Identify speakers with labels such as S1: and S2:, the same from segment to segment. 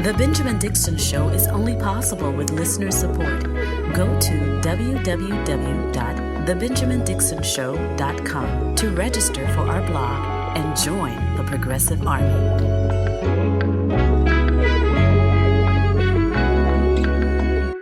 S1: The Benjamin Dixon Show is only possible with listener support. Go to www.thebenjamindixonshow.com to register for our blog and join the Progressive Army.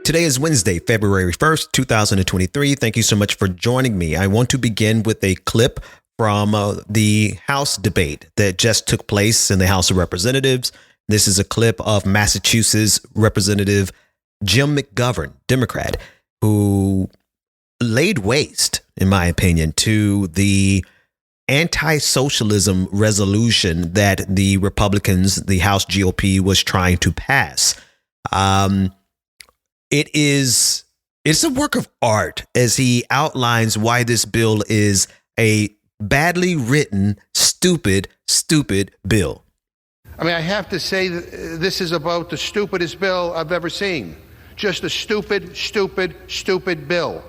S2: Today is Wednesday, February 1st, 2023. Thank you so much for joining me. I want to begin with a clip from the House debate that just took place in the House of Representatives. This is a clip of Massachusetts Representative Jim McGovern, Democrat, who laid waste, in my opinion, to the anti-socialism resolution that the Republicans, the House GOP, was trying to pass. It's a work of art as he outlines why this bill is a badly written, stupid bill.
S3: I mean, I have to say that this is about the stupidest bill I've ever seen. Just a stupid bill.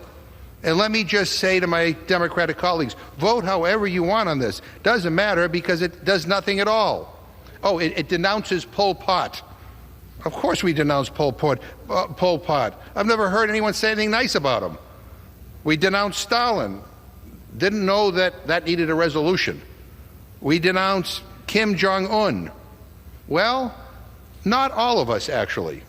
S3: And let me just say to my Democratic colleagues, vote however you want on this. Doesn't matter because it does nothing at all. Oh, it denounces Pol Pot. Of course we denounce Pol Pot. I've never heard anyone say anything nice about him. We denounced Stalin. Didn't know that needed a resolution. We denounce Kim Jong-un. Well, not all of us, actually.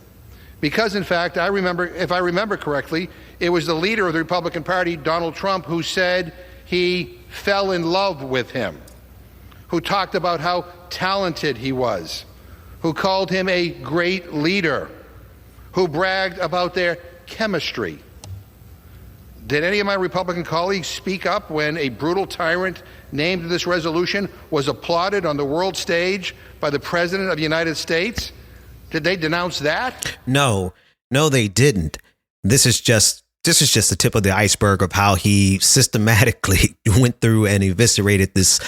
S3: Because, in fact, if I remember correctly, it was the leader of the Republican Party, Donald Trump, who said he fell in love with him, who talked about how talented he was, who called him a great leader, who bragged about their chemistry. Did any of my Republican colleagues speak up when a brutal tyrant named in this resolution was applauded on the world stage by the President of the United States? Did they denounce that?
S2: No, they didn't. This is just the tip of the iceberg of how he systematically went through and eviscerated this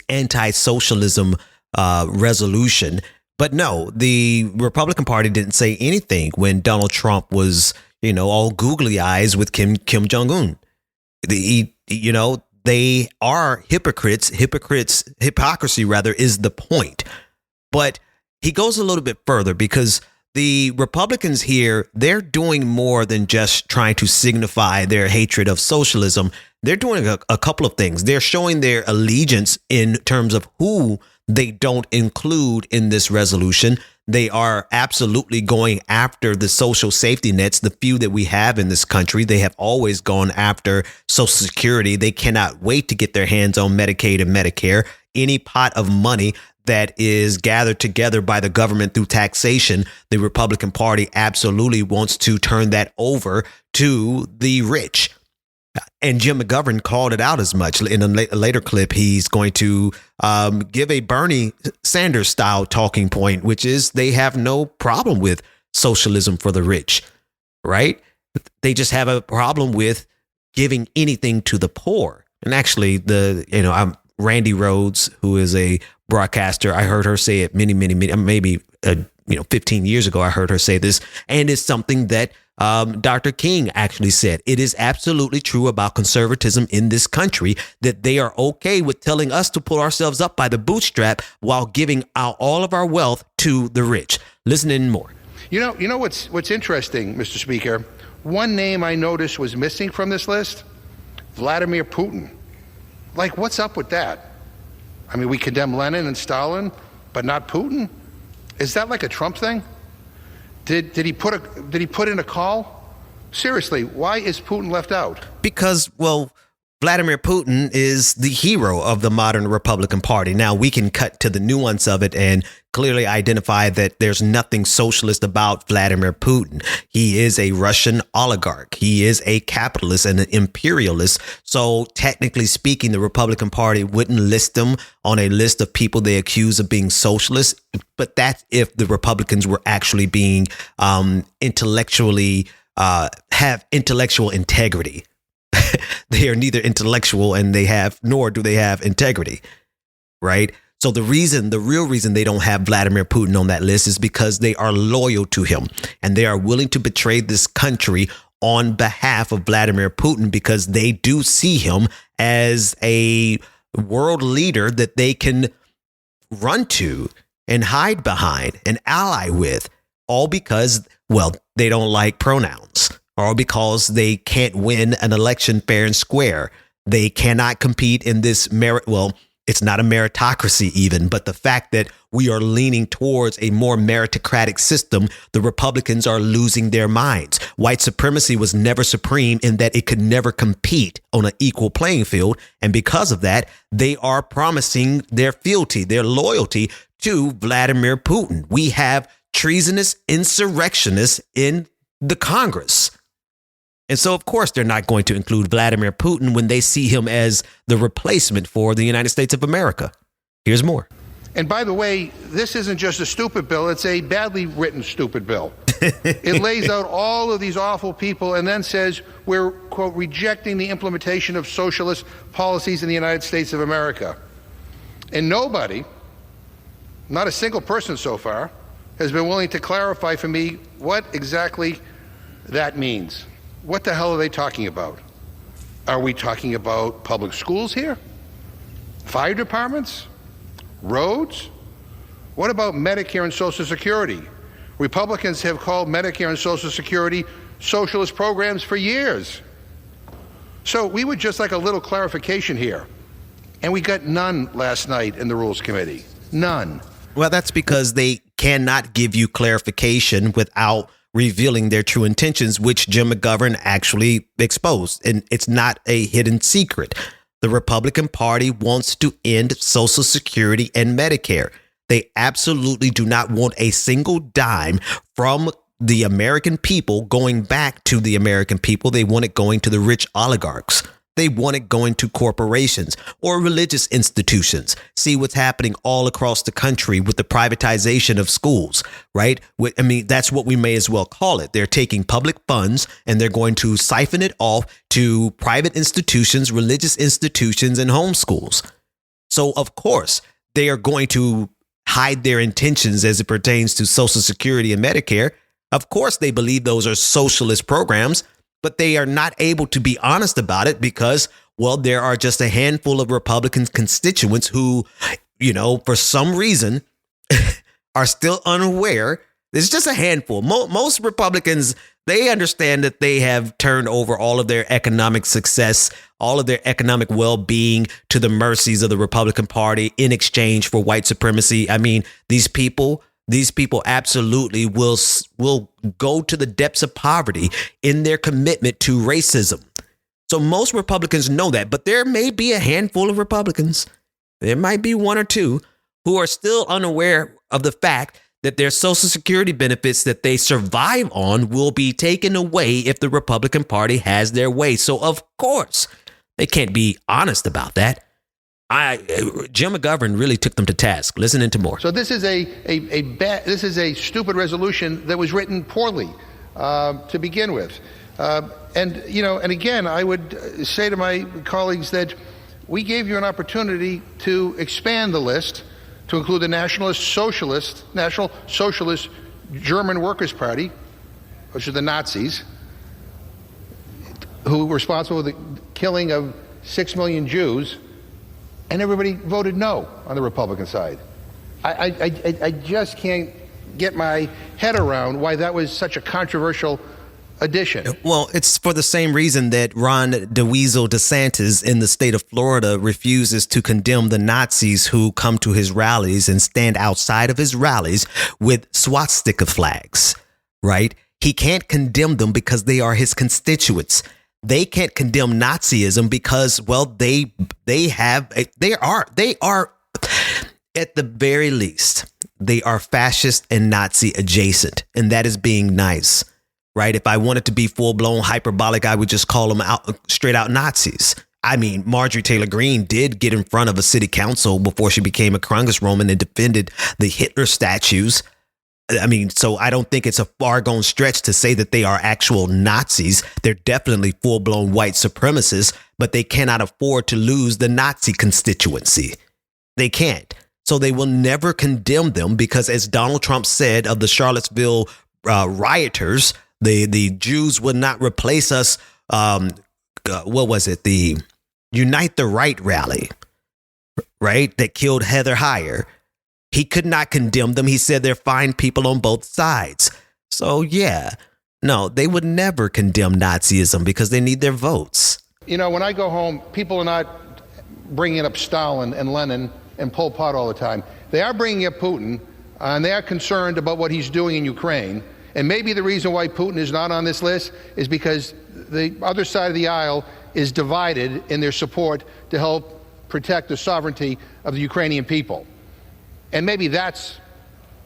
S2: anti-socialism resolution. But no, the Republican Party didn't say anything when Donald Trump was, all googly eyes with Kim Jong-un. They are hypocrites. Hypocrisy, rather, is the point. But he goes a little bit further because the Republicans here, they're doing more than just trying to signify their hatred of socialism. They're doing a couple of things. They're showing their allegiance in terms of who they don't include in this resolution. They are absolutely going after the social safety nets, the few that we have in this country. They have always gone after Social Security. They cannot wait to get their hands on Medicaid and Medicare. Any pot of money that is gathered together by the government through taxation, the Republican Party absolutely wants to turn that over to the rich. And Jim McGovern called it out as much. In a later clip, he's going to give a Bernie Sanders style talking point, which is they have no problem with socialism for the rich, right? They just have a problem with giving anything to the poor. And actually, I'm Randy Rhodes, who is a broadcaster. I heard her say it maybe 15 years ago. I heard her say this, and it's something that Dr. King actually said. It is absolutely true about conservatism in this country that they are okay with telling us to pull ourselves up by the bootstrap while giving out all of our wealth to the rich. Listen in more.
S3: You know what's interesting, Mr. Speaker? One name I noticed was missing from this list: Vladimir Putin. Like, what's up with that? I mean, we condemn Lenin and Stalin, but not Putin? Is that like a Trump thing? Did he put in a call? Seriously, why is Putin left out?
S2: Because, Vladimir Putin is the hero of the modern Republican Party. Now, we can cut to the nuance of it and clearly identify that there's nothing socialist about Vladimir Putin. He is a Russian oligarch. He is a capitalist and an imperialist. So technically speaking, the Republican Party wouldn't list him on a list of people they accuse of being socialist. But that's if the Republicans were actually being have intellectual integrity. They are neither intellectual nor do they have integrity, right? So the real reason they don't have Vladimir Putin on that list is because they are loyal to him and they are willing to betray this country on behalf of Vladimir Putin because they do see him as a world leader that they can run to and hide behind and ally with. all because, well, they don't like pronouns, or because they can't win an election fair and square. They cannot compete in this it's not a meritocracy even, but the fact that we are leaning towards a more meritocratic system, the Republicans are losing their minds. White supremacy was never supreme in that it could never compete on an equal playing field. And because of that, they are promising their fealty, their loyalty to Vladimir Putin. We have treasonous insurrectionists in the Congress. And so, of course, they're not going to include Vladimir Putin when they see him as the replacement for the United States of America. Here's more.
S3: And by the way, this isn't just a stupid bill. It's a badly written stupid bill. It lays out all of these awful people and then says we're, quote, rejecting the implementation of socialist policies in the United States of America. And nobody, not a single person so far, has been willing to clarify for me what exactly that means. What the hell are they talking about? Are we talking about public schools here? Fire departments? Roads? What about Medicare and Social Security? Republicans have called Medicare and Social Security socialist programs for years. So we would just like a little clarification here. And we got none last night in the Rules Committee. None.
S2: Well, that's because they cannot give you clarification without revealing their true intentions, which Jim McGovern actually exposed. And it's not a hidden secret. The Republican Party wants to end Social Security and Medicare. They absolutely do not want a single dime from the American people going back to the American people. They want it going to the rich oligarchs. They want it going to corporations or religious institutions. See what's happening all across the country with the privatization of schools, right? I mean, that's what we may as well call it. They're taking public funds and they're going to siphon it off to private institutions, religious institutions, and homeschools. So, of course, they are going to hide their intentions as it pertains to Social Security and Medicare. Of course, they believe those are socialist programs, but they are not able to be honest about it because, well, there are just a handful of Republican constituents who, for some reason are still unaware. There's just a handful. Most Republicans, they understand that they have turned over all of their economic success, all of their economic well-being to the mercies of the Republican Party in exchange for white supremacy. I mean, these people absolutely will go to the depths of poverty in their commitment to racism. So most Republicans know that, but there may be a handful of Republicans, there might be one or two, who are still unaware of the fact that their Social Security benefits that they survive on will be taken away if the Republican Party has their way. So, of course, they can't be honest about that. Jim McGovern really took them to task. Listen into more.
S3: So this is a stupid resolution that was written poorly to begin with. And again, I would say to my colleagues that we gave you an opportunity to expand the list to include the National Socialist German Workers' Party, which are the Nazis, who were responsible for the killing of 6 million Jews, and everybody voted no on the Republican side. I just can't get my head around why that was such a controversial addition.
S2: Well, it's for the same reason that Ron DeSantis in the state of Florida refuses to condemn the Nazis who come to his rallies and stand outside of his rallies with swastika flags, right? He can't condemn them because they are his constituents. They can't condemn Nazism because, well, they are at the very least, they are fascist and Nazi adjacent, and that is being nice. Right. If I wanted to be full blown hyperbolic, I would just call them out straight out Nazis. I mean, Marjorie Taylor Greene did get in front of a city council before she became a congresswoman and defended the Hitler statues. I mean, so I don't think it's a far gone stretch to say that they are actual Nazis. They're definitely full blown white supremacists, but they cannot afford to lose the Nazi constituency. They can't. So they will never condemn them because, as Donald Trump said of the Charlottesville rioters, the Jews would not replace us. What was it? The Unite the Right rally, right? That killed Heather Heyer. He could not condemn them. He said they're fine people on both sides. So, yeah, no, they would never condemn Nazism because they need their votes.
S3: You know, when I go home, people are not bringing up Stalin and Lenin and Pol Pot all the time. They are bringing up Putin, and they are concerned about what he's doing in Ukraine. And maybe the reason why Putin is not on this list is because the other side of the aisle is divided in their support to help protect the sovereignty of the Ukrainian people. And maybe that's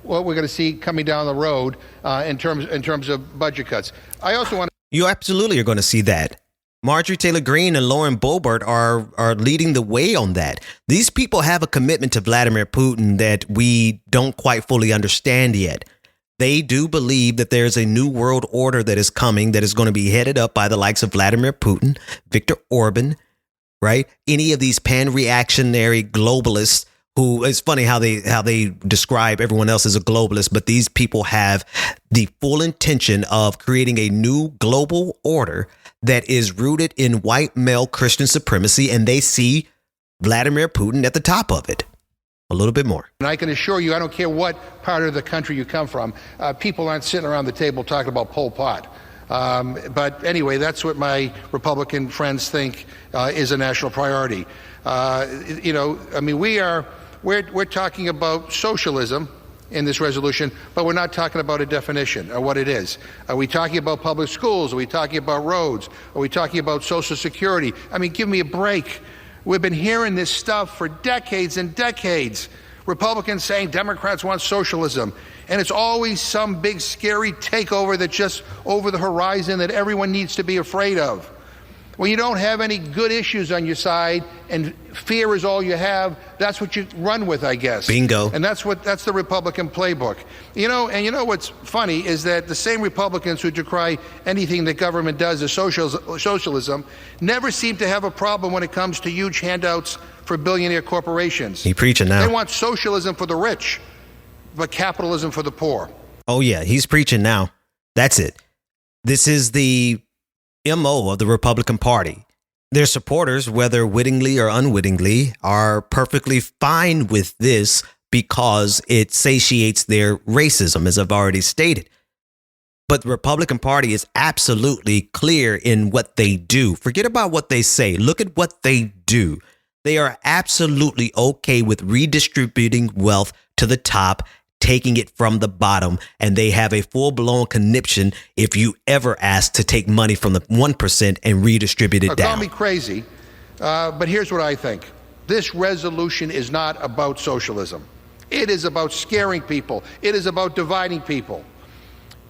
S3: what we're going to see coming down the road in terms of budget cuts. I also want to...
S2: You absolutely are going to see that. Marjorie Taylor Greene and Lauren Boebert are leading the way on that. These people have a commitment to Vladimir Putin that we don't quite fully understand yet. They do believe that there's a new world order that is coming that is going to be headed up by the likes of Vladimir Putin, Viktor Orban, right? Any of these pan-reactionary globalists who, it's funny how they describe everyone else as a globalist, but these people have the full intention of creating a new global order that is rooted in white male Christian supremacy, and they see Vladimir Putin at the top of it. A little bit more.
S3: And I can assure you, I don't care what part of the country you come from, people aren't sitting around the table talking about Pol Pot. But anyway, that's what my Republican friends think is a national priority. You know, I mean, we're talking about socialism in this resolution, but we're not talking about a definition or what it is. Are we talking about public schools? Are we talking about roads? Are we talking about Social Security? I mean, give me a break. We've been hearing this stuff for decades and decades. Republicans saying Democrats want socialism. And it's always some big scary takeover that's just over the horizon that everyone needs to be afraid of. When you don't have any good issues on your side and fear is all you have, that's what you run with, I guess.
S2: Bingo.
S3: And that's the Republican playbook. You know what's funny is that the same Republicans who decry anything that government does as socialism never seem to have a problem when it comes to huge handouts for billionaire corporations.
S2: He's preaching now.
S3: They want socialism for the rich, but capitalism for the poor.
S2: Oh, yeah, he's preaching now. That's it. This is the MO of the Republican Party. Their supporters, whether wittingly or unwittingly, are perfectly fine with this because it satiates their racism, as I've already stated. But the Republican Party is absolutely clear in what they do. Forget about what they say. Look at what they do. They are absolutely okay with redistributing wealth to the top, taking it from the bottom, and they have a full-blown conniption if you ever ask to take money from the 1% and redistribute it down.
S3: Call me crazy, but here's what I think. This resolution is not about socialism. It is about scaring people. It is about dividing people.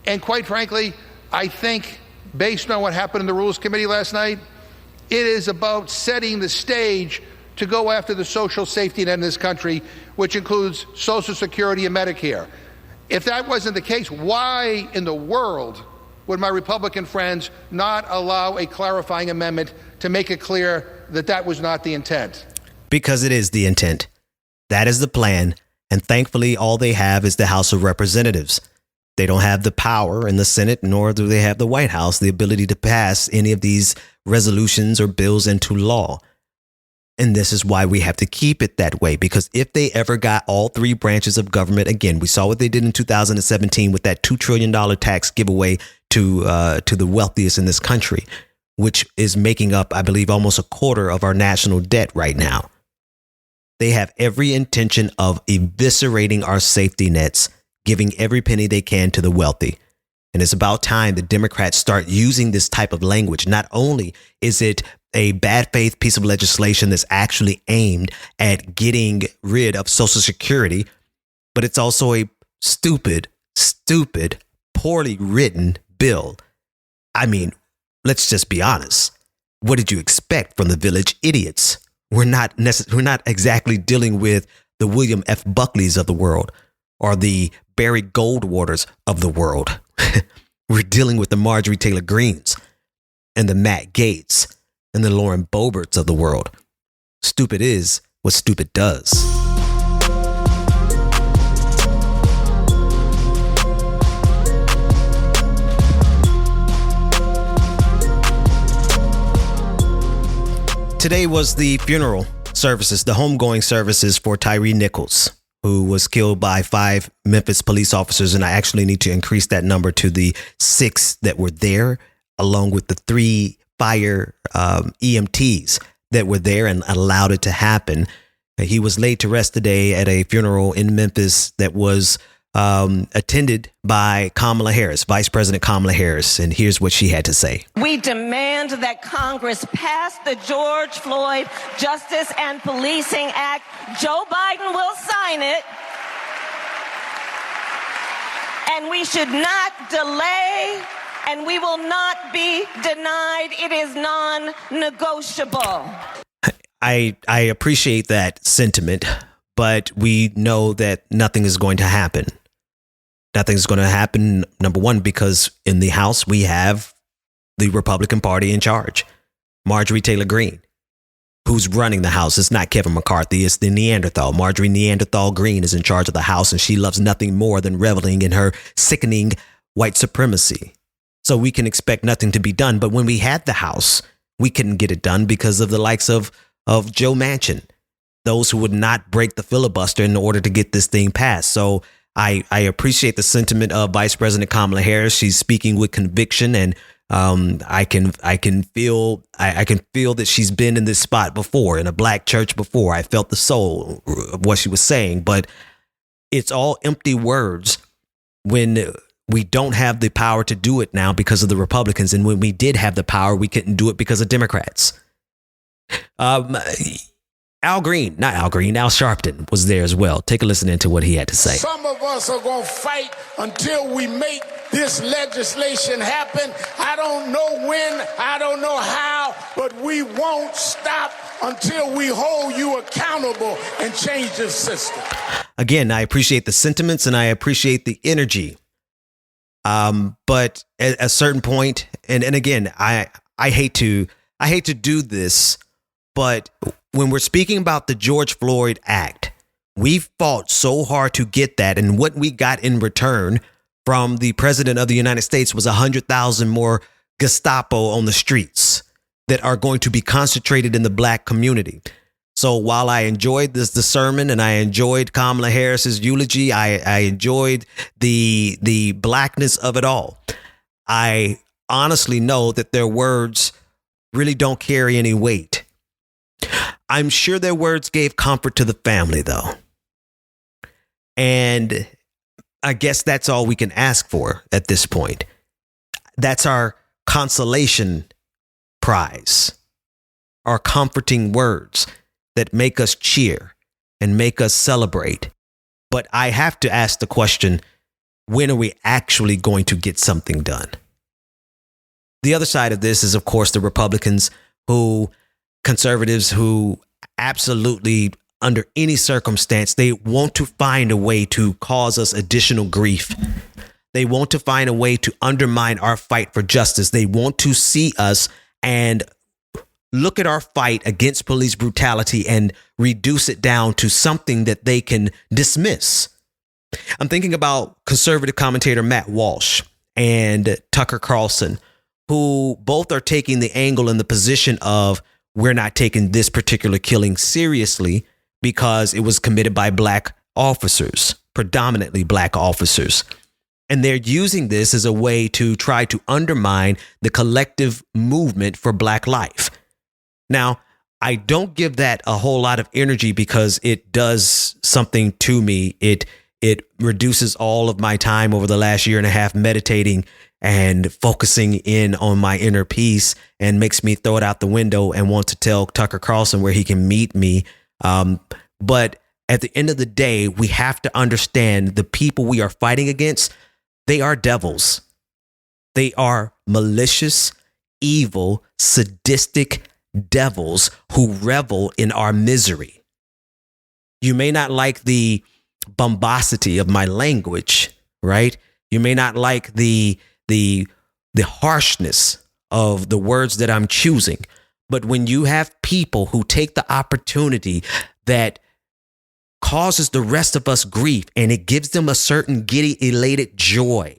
S3: And quite frankly, I think, based on what happened in the Rules Committee last night, it is about setting the stage to go after the social safety net in this country, which includes Social Security and Medicare. If that wasn't the case, why in the world would my Republican friends not allow a clarifying amendment to make it clear that that was not the intent?
S2: Because it is the intent. That is the plan. And thankfully, all they have is the House of Representatives. They don't have the power in the Senate, nor do they have the White House, the ability to pass any of these resolutions or bills into law. And this is why we have to keep it that way, because if they ever got all three branches of government, again, we saw what they did in 2017 with that $2 trillion tax giveaway to the wealthiest in this country, which is making up, I believe, almost a quarter of our national debt right now. They have every intention of eviscerating our safety nets, giving every penny they can to the wealthy. And it's about time the Democrats start using this type of language. Not only is it a bad faith piece of legislation that's actually aimed at getting rid of Social Security, but it's also a stupid, poorly written bill. I mean, let's just be honest. What did you expect from the village idiots? We're not exactly dealing with the William F. Buckleys of the world or the Barry Goldwaters of the world. We're dealing with the Marjorie Taylor Greenes and the Matt Gaetz and the Lauren Boeberts of the world. Stupid is what stupid does. Today was the funeral services, the homegoing services for Tyre Nichols. who was killed by 5 Memphis police officers. And I actually need to increase that number to the 6 that were there, along with the 3 fire EMTs that were there and allowed it to happen. He was laid to rest today at a funeral in Memphis that was attended by Kamala Harris, Vice President Kamala Harris. And here's what she had to say.
S4: We demand that Congress pass the George Floyd Justice and Policing Act. Joe Biden will sign it. And we should not delay, and we will not be denied. It is non-negotiable.
S2: I appreciate that sentiment, but we know that nothing is going to happen. Nothing's going to happen, number one, because in the House, we have the Republican Party in charge. Marjorie Taylor Greene, who's running the House. It's not Kevin McCarthy. It's the Neanderthal. Marjorie Neanderthal Greene is in charge of the House, and she loves nothing more than reveling in her sickening white supremacy. So we can expect nothing to be done. But when we had the House, we couldn't get it done because of the likes of Joe Manchin, those who would not break the filibuster in order to get this thing passed. So I appreciate the sentiment of Vice President Kamala Harris. She's speaking with conviction, and I can feel that she's been in this spot before, in a black church before. I felt the soul of what she was saying, but it's all empty words when we don't have the power to do it now because of the Republicans, and when we did have the power, we couldn't do it because of Democrats. Al Sharpton was there as well. Take a listen into what he had to say.
S5: Some of us are going to fight until we make this legislation happen. I don't know when, I don't know how, but we won't stop until we hold you accountable and change the system. Again,
S2: I appreciate the sentiments and I appreciate the energy. But at a certain point, and again, I hate to do this, but when we're speaking about the George Floyd Act, we've fought so hard to get that. And what we got in return from the president of the United States was 100,000 more Gestapo on the streets that are going to be concentrated in the black community. So while I enjoyed the sermon and I enjoyed Kamala Harris's eulogy, I enjoyed the blackness of it all. I honestly know that their words really don't carry any weight. I'm sure their words gave comfort to the family, though. And I guess that's all we can ask for at this point. That's our consolation prize, our comforting words that make us cheer and make us celebrate. But I have to ask the question, when are we actually going to get something done? The other side of this is, of course, the Republicans conservatives who absolutely, under any circumstance, they want to find a way to cause us additional grief. They want to find a way to undermine our fight for justice. They want to see us and look at our fight against police brutality and reduce it down to something that they can dismiss. I'm thinking about conservative commentator Matt Walsh and Tucker Carlson, who both are taking the angle and the position of, we're not taking this particular killing seriously because it was committed by black officers, predominantly black officers. And they're using this as a way to try to undermine the collective movement for black life. Now, I don't give that a whole lot of energy because it does something to me. It reduces all of my time over the last year and a half meditating and focusing in on my inner peace, and makes me throw it out the window and want to tell Tucker Carlson where he can meet me. But at the end of the day, we have to understand the people we are fighting against. They are devils. They are malicious, evil, sadistic devils who revel in our misery. You may not like the bombosity of my language, right? You may not like the harshness of the words that I'm choosing. But when you have people who take the opportunity that causes the rest of us grief, and it gives them a certain giddy, elated joy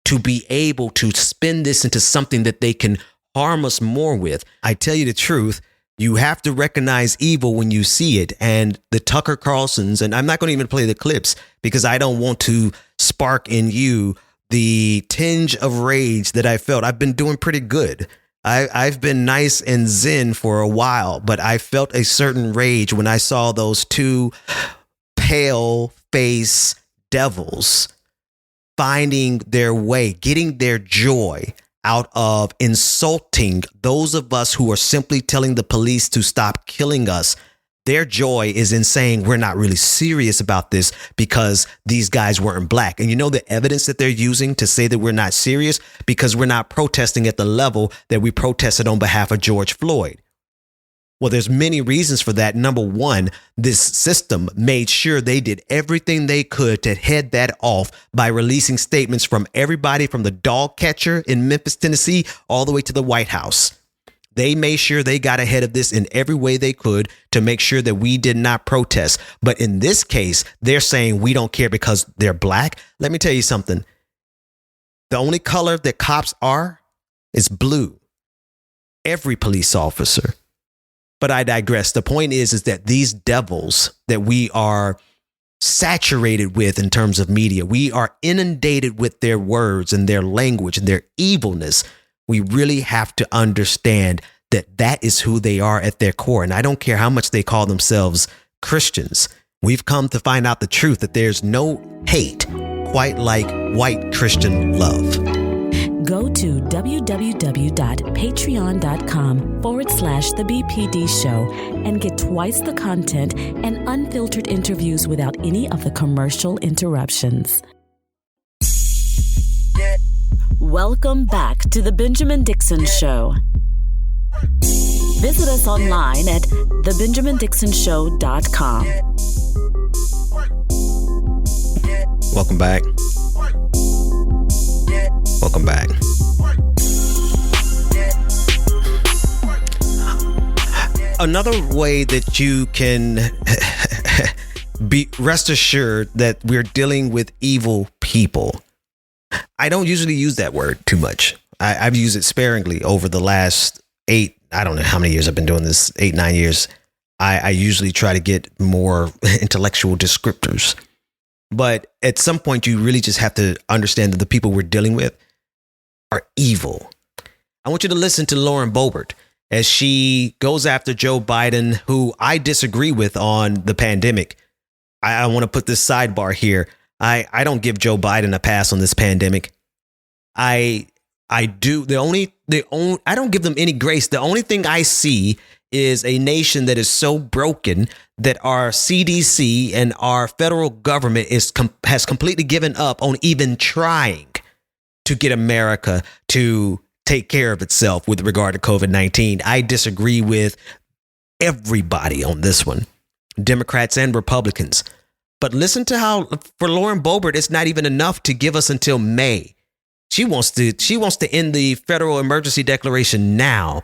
S2: to be able to spin this into something that they can harm us more with. I tell you the truth, You have to recognize evil when you see it. And the Tucker Carlsons, and I'm not going to even play the clips because I don't want to spark in you the tinge of rage that I felt. I've been doing pretty good. I've been nice and zen for a while, but I felt a certain rage when I saw those two pale face devils finding their way, getting their joy out of insulting those of us who are simply telling the police to stop killing us. Their joy is in saying we're not really serious about this because these guys weren't black. And you know the evidence that they're using to say that we're not serious? Because we're not protesting at the level that we protested on behalf of George Floyd. Well, there's many reasons for that. Number one, this system made sure they did everything they could to head that off by releasing statements from everybody from the dog catcher in Memphis, Tennessee, all the way to the White House. They made sure they got ahead of this in every way they could to make sure that we did not protest. But in this case, they're saying we don't care because they're black. Let me tell you something. The only color that cops are is blue. Every police officer. But I digress. The point is that these devils that we are saturated with in terms of media, we are inundated with their words and their language and their evilness. We really have to understand that that is who they are at their core. And I don't care how much they call themselves Christians. We've come to find out the truth that there's no hate quite like white Christian love.
S1: Go to www.patreon.com/The BPD Show and get twice the content and unfiltered interviews without any of the commercial interruptions. Welcome back to The Benjamin Dixon Show. Visit us online at thebenjamindixonshow.com.
S2: Welcome back. Welcome back. Another way that you can be rest assured that we're dealing with evil people. I don't usually use that word too much. I've used it sparingly over the last I don't know how many years I've been doing this, 8-9 years. I usually try to get more intellectual descriptors. But at some point, you really just have to understand that the people we're dealing with are evil. I want you to listen to Lauren Boebert as she goes after Joe Biden, who I disagree with on the pandemic. I want to put this sidebar here. I don't give Joe Biden a pass on this pandemic. I do. I don't give them any grace. The only thing I see is a nation that is so broken that our CDC and our federal government has completely given up on even trying to get America to take care of itself with regard to COVID-19. I disagree with everybody on this one, Democrats and Republicans. But listen to how for Lauren Boebert, it's not even enough to give us until May. She wants to end the federal emergency declaration now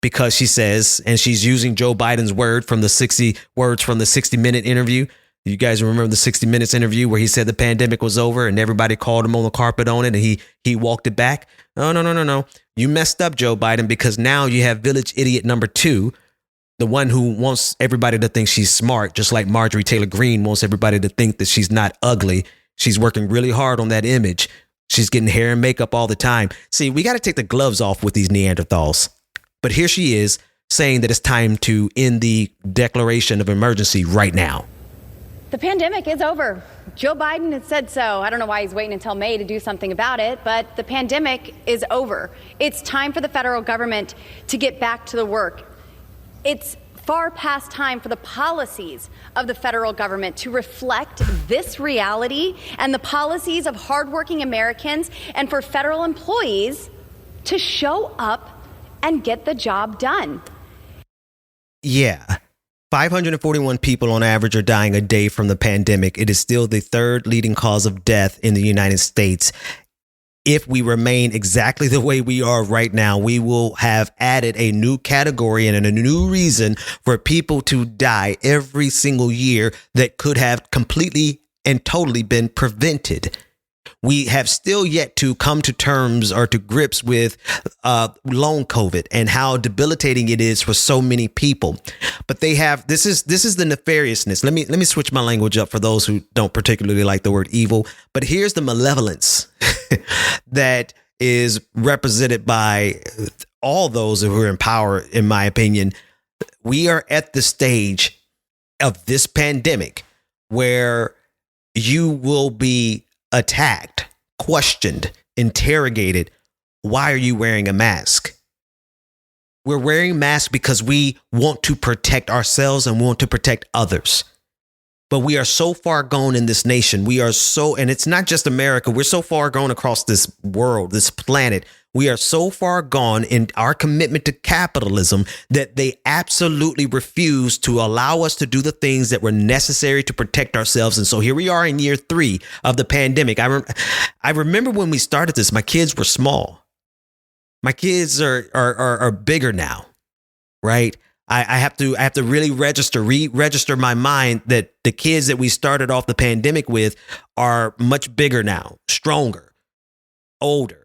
S2: because she says, and she's using Joe Biden's words from the 60-minute interview. You guys remember the 60 Minutes interview where he said the pandemic was over and everybody called him on the carpet on it and he walked it back? No. You messed up, Joe Biden, because now you have village idiot number 2, the one who wants everybody to think she's smart, just like Marjorie Taylor Greene wants everybody to think that she's not ugly. She's working really hard on that image. She's getting hair and makeup all the time. See, we got to take the gloves off with these Neanderthals. But here she is saying that it's time to end the declaration of emergency right now.
S6: The pandemic is over. Joe Biden has said so. I don't know why he's waiting until May to do something about it, but the pandemic is over. It's time for the federal government to get back to the work. It's far past time for the policies of the federal government to reflect this reality and the policies of hardworking Americans, and for federal employees to show up and get the job done.
S2: Yeah. 541 people on average are dying a day from the pandemic. It is still the third leading cause of death in the United States. If we remain exactly the way we are right now, we will have added a new category and a new reason for people to die every single year that could have completely and totally been prevented. We have still yet to come to terms or to grips with long COVID and how debilitating it is for so many people. But they have this is the nefariousness. Let me switch my language up for those who don't particularly like the word evil. But here's the malevolence that is represented by all those who are in power. In my opinion, we are at the stage of this pandemic where you will be attacked, questioned, interrogated. Why are you wearing a mask? We're wearing masks because we want to protect ourselves and want to protect others. But we are so far gone in this nation. And it's not just America. We're so far gone across this world, this planet. We are so far gone in our commitment to capitalism that they absolutely refuse to allow us to do the things that were necessary to protect ourselves. And so here we are in year 3 of the pandemic. I remember when we started this, my kids were small. My kids are bigger now, right? I have to really re-register my mind that the kids that we started off the pandemic with are much bigger now, stronger, older.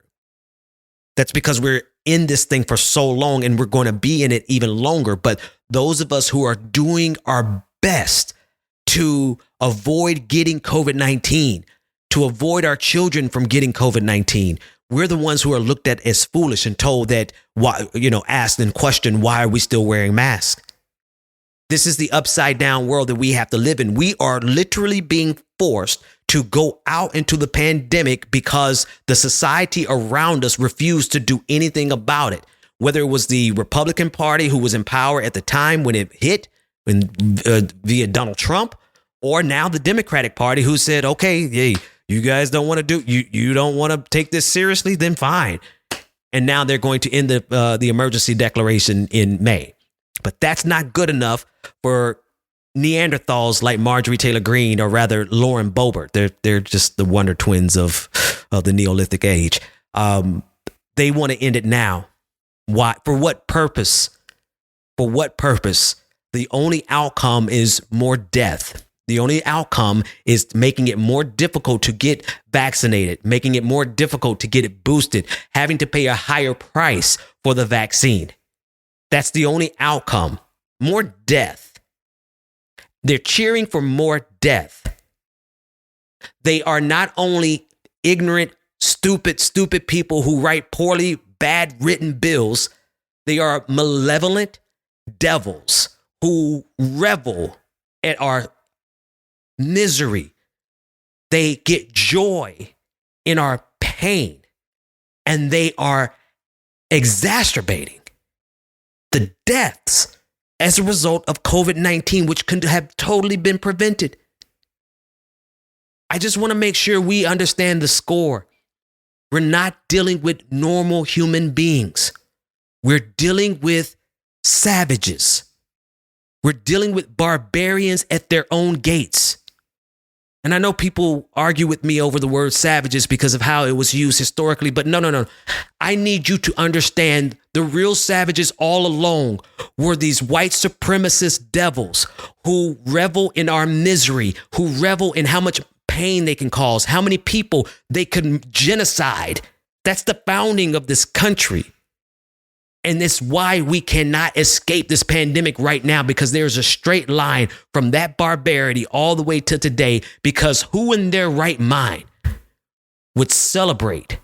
S2: That's because we're in this thing for so long and we're going to be in it even longer. But those of us who are doing our best to avoid getting COVID-19, to avoid our children from getting COVID-19, we're the ones who are looked at as foolish and told that, asked and questioned, why are we still wearing masks? This is the upside down world that we have to live in. We are literally being forced to go out into the pandemic because the society around us refused to do anything about it. Whether it was the Republican Party who was in power at the time when it hit via Donald Trump, or now the Democratic Party who said, okay, hey, you guys don't want to you don't want to take this seriously, then fine. And now they're going to end the emergency declaration in May. But that's not good enough for Neanderthals like Marjorie Taylor Greene, or rather Lauren Boebert. They're just the wonder twins of the Neolithic age. They want to end it now. Why? For what purpose? For what purpose? The only outcome is more death. The only outcome is making it more difficult to get vaccinated, making it more difficult to get it boosted, having to pay a higher price for the vaccine. That's the only outcome. More death. They're cheering for more death. They are not only ignorant, stupid people who write poorly, bad written bills. They are malevolent devils who revel at our misery. They get joy in our pain, and they are exacerbating the deaths as a result of COVID-19, which could have totally been prevented. I just want to make sure we understand the score. We're not dealing with normal human beings. We're dealing with savages. We're dealing with barbarians at their own gates. And I know people argue with me over the word savages because of how it was used historically, but no. I need you to understand the real savages all along were these white supremacist devils who revel in our misery, who revel in how much pain they can cause, how many people they can genocide. That's the founding of this country. And it's why we cannot escape this pandemic right now, because there's a straight line from that barbarity all the way to today, because who in their right mind would celebrate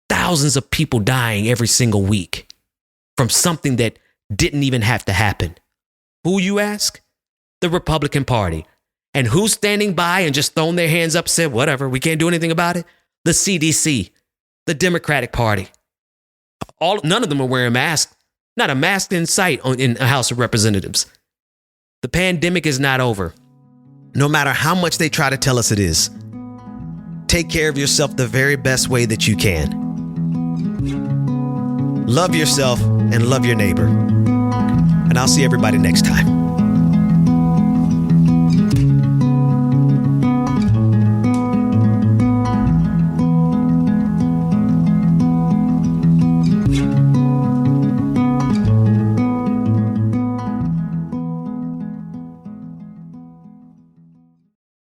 S2: thousands of people dying every single week from something that didn't even have to happen? Who, you ask? The Republican Party. And who's standing by and just throwing their hands up, said, whatever, we can't do anything about it? The CDC, the Democratic Party. None of them are wearing masks. Not a mask in sight in a House of Representatives. The pandemic is not over. No matter how much they try to tell us it is. Take care of yourself the very best way that you can. Love yourself and love your neighbor. And I'll see everybody next time.